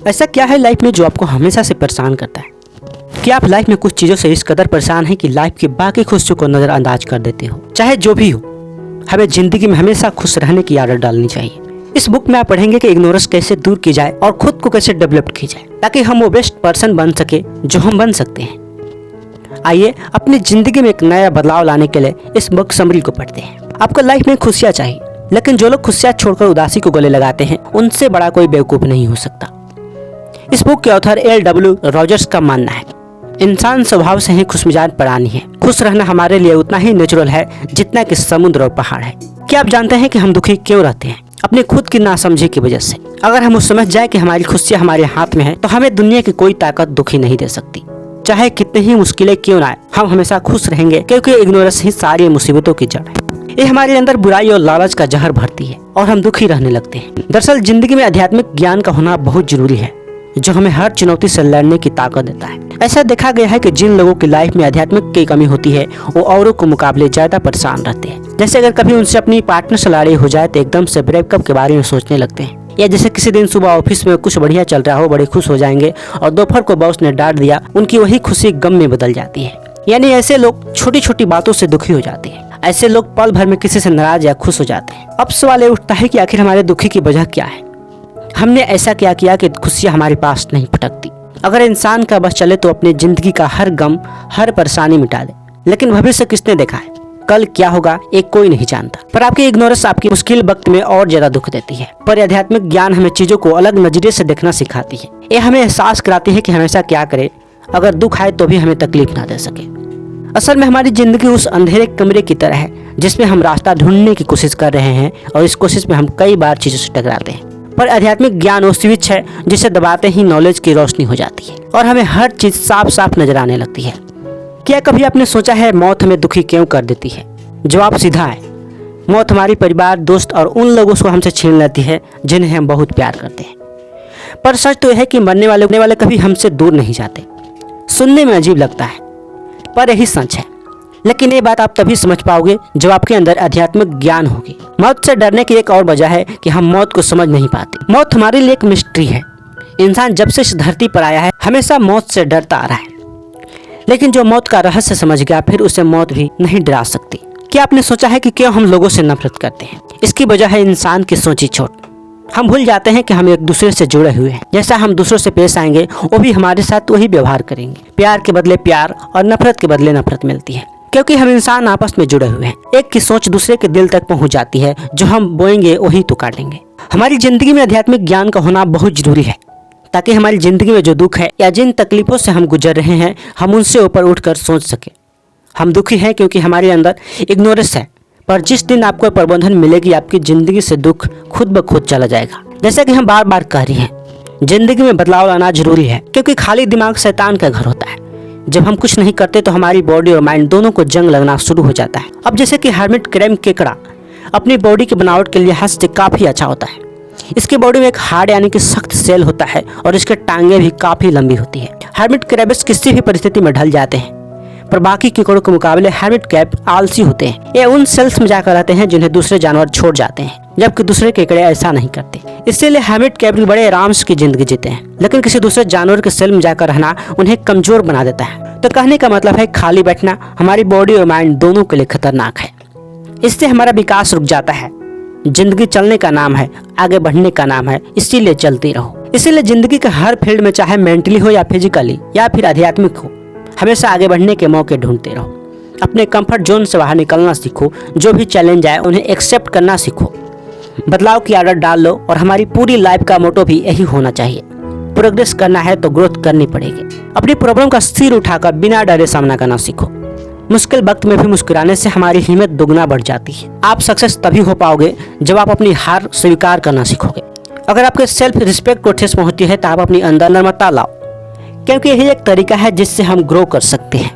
ऐसा क्या है लाइफ में जो आपको हमेशा से परेशान करता है? क्या आप लाइफ में कुछ चीज़ों से इस कदर परेशान हैं कि लाइफ की बाकी खुशियों को नज़रअंदाज कर देते हो? चाहे जो भी हो, हमें जिंदगी में हमेशा खुश रहने की आदत डालनी चाहिए। इस बुक में आप पढ़ेंगे कि इग्नोरेंस कैसे दूर की जाए और खुद को कैसे डेवलप की जाए ताकि हम वो बेस्ट पर्सन बन सके जो हम बन सकते हैं। आइए अपनी जिंदगी में एक नया बदलाव लाने के लिए इस बुक समरी को पढ़ते हैं। आपको लाइफ में खुशियाँ चाहिए, लेकिन जो लोग खुशियाँ छोड़कर उदासी को गले लगाते हैं उनसे बड़ा कोई बेवकूफ़ नहीं हो सकता। इस बुक के ऑथर L.W. रॉजर्स का मानना है, इंसान स्वभाव से ही खुशमिजाज प्राणी है। खुश रहना हमारे लिए उतना ही नेचुरल है जितना कि समुद्र और पहाड़ है। क्या आप जानते हैं कि हम दुखी क्यों रहते हैं? अपनी खुद की नासमझी की वजह से। अगर हम समझ जाए कि हमारी खुशियाँ हमारे हाथ में है तो हमें दुनिया की कोई ताकत दुखी नहीं दे सकती। चाहे कितनी ही मुश्किलें क्यों ना आए, हम हमेशा खुश रहेंगे, क्योंकि इग्नोरेंस ही सारी मुसीबतों की जड़ है। ये हमारे अंदर बुराई और लालच का जहर भरती है और हम दुखी रहने लगते हैं। दरअसल जिंदगी में आध्यात्मिक ज्ञान का होना बहुत जरूरी है, जो हमें हर चुनौती से लड़ने की ताकत देता है। ऐसा देखा गया है कि जिन लोगों की लाइफ में आध्यात्मिक की कमी होती है वो औरों के मुकाबले ज्यादा परेशान रहते हैं। जैसे अगर कभी उनसे अपनी पार्टनर से लड़ाई हो जाए तो एकदम से ब्रेकअप के बारे में सोचने लगते हैं, या जैसे किसी दिन सुबह ऑफिस में कुछ बढ़िया चल रहा हो, बड़े खुश हो जाएंगे और दोपहर को बॉस ने डांट दिया, उनकी वही खुशी गम में बदल जाती है। यानी ऐसे लोग छोटी छोटी बातों से दुखी हो जाते हैं। ऐसे लोग पल भर में किसी से नाराज या खुश हो जाते हैं। अब सवाल ये उठता है कि आखिर हमारे दुखी की वजह क्या है? हमने ऐसा क्या किया कि खुशियाँ हमारे पास नहीं पटकती? अगर इंसान का बस चले तो अपनी जिंदगी का हर गम, हर परेशानी मिटा दे, लेकिन भविष्य किसने देखा है? कल क्या होगा एक कोई नहीं जानता। पर आपकी इग्नोरेंस आपकी मुश्किल वक्त में और ज्यादा दुख देती है। पर आध्यात्मिक ज्ञान हमें चीजों को अलग नजरिए से देखना सिखाती है। ये हमें एहसास कराती है कि हमेशा क्या करें, अगर दुख आए तो भी हमें तकलीफ ना दे सके। असल में हमारी जिंदगी उस अंधेरे कमरे की तरह है जिसमें हम रास्ता ढूंढने की कोशिश कर रहे हैं और इस कोशिश में हम कई बार चीजों से टकराते हैं। पर आध्यात्मिक ज्ञान वो स्विच है जिसे दबाते ही नॉलेज की रोशनी हो जाती है और हमें हर चीज साफ साफ नजर आने लगती है। क्या कभी आपने सोचा है मौत हमें दुखी क्यों कर देती है? जवाब सीधा है, मौत हमारी परिवार, दोस्त और उन लोगों को हमसे छीन लेती है जिन्हें हम बहुत प्यार करते हैं। पर सच तो यह है कि मरने वाले कभी हमसे दूर नहीं जाते। सुनने में अजीब लगता है पर यही सच है। लेकिन ये बात आप तभी समझ पाओगे जब आपके अंदर आध्यात्मिक ज्ञान होगी। मौत से डरने की एक और वजह है कि हम मौत को समझ नहीं पाते। मौत हमारे लिए एक मिस्ट्री है। इंसान जब से इस धरती पर आया है हमेशा मौत से डरता आ रहा है, लेकिन जो मौत का रहस्य समझ गया फिर उसे मौत भी नहीं डरा सकती। क्या आपने सोचा है कि क्यों हम लोगों से नफरत करते हैं? इसकी वजह है इंसान की सोची छोट। हम भूल जाते हैं कि हम एक दूसरे से जुड़े हुए हैं। जैसा हम दूसरों से पेश आएंगे वो भी हमारे साथ वही व्यवहार करेंगे। प्यार के बदले प्यार और नफरत के बदले नफरत मिलती है, क्योंकि हम इंसान आपस में जुड़े हुए हैं। एक की सोच दूसरे के दिल तक पहुंच जाती है। जो हम बोएंगे वही तो काटेंगे। हमारी जिंदगी में आध्यात्मिक ज्ञान का होना बहुत जरूरी है ताकि हमारी जिंदगी में जो दुख है या जिन तकलीफों से हम गुजर रहे हैं हम उनसे ऊपर उठकर सोच सके। हम दुखी हैं क्योंकि हमारे अंदर इग्नोरेंस है, पर जिस दिन आपको प्रबंधन मिलेगी आपकी जिंदगी से दुख खुद ब खुद चला जाएगा। जैसा कि हम बार बार कह रही हैं, जिंदगी में बदलाव लाना जरूरी है, क्योंकि खाली दिमाग शैतान का घर होता है। जब हम कुछ नहीं करते तो हमारी बॉडी और माइंड दोनों को जंग लगना शुरू हो जाता है। अब जैसे कि हर्मिट क्रैब केकड़ा अपनी बॉडी की बनावट के लिए हद से काफी अच्छा होता है। इसकी बॉडी में एक हार्ड यानी कि सख्त सेल होता है और इसके टांगे भी काफी लंबी होती है। हर्मिट क्रैब्स किसी भी परिस्थिति में ढल जाते हैं, पर बाकी केकड़ों के मुकाबले हर्मिट क्रैब आलसी होते हैं। ये उन सेल्स में जाकर रहते हैं जिन्हें दूसरे जानवर छोड़ जाते हैं, जबकि दूसरे केकड़े ऐसा नहीं करते। इसीलिए हर्मिट क्रैब बड़े आराम की जिंदगी जीते हैं, लेकिन किसी दूसरे जानवर के सेल में जाकर रहना उन्हें कमजोर बना देता है। तो कहने का मतलब है खाली बैठना हमारी बॉडी और माइंड दोनों के लिए खतरनाक है। इससे हमारा विकास रुक जाता है। जिंदगी चलने का नाम है, आगे बढ़ने का नाम है, इसीलिए चलती रहो। इसीलिए जिंदगी के हर फील्ड में, चाहे मेंटली हो या फिजिकली या फिर आध्यात्मिक हो, हमेशा आगे बढ़ने के मौके ढूंढते रहो। अपने कंफर्ट जोन से बाहर निकलना सीखो। जो भी चैलेंज आए उन्हें एक्सेप्ट करना सीखो। बदलाव की आदत डाल लो और हमारी पूरी लाइफ का मोटो भी यही होना चाहिए। प्रोग्रेस करना है तो ग्रोथ करनी पड़ेगी। अपनी प्रॉब्लम का सिर उठाकर बिना डरे सामना करना सीखो। मुश्किल वक्त में भी मुस्कुराने से हमारी हिम्मत दुगना बढ़ जाती है। आप सक्सेस तभी हो पाओगे जब आप अपनी हार स्वीकार करना सीखोगे। अगर आपके सेल्फ रिस्पेक्ट को ठेस पहुंचती है तो आप अपनी अंदर नम्रता लाओ, क्योंकि यही एक तरीका है जिससे हम ग्रो कर सकते हैं।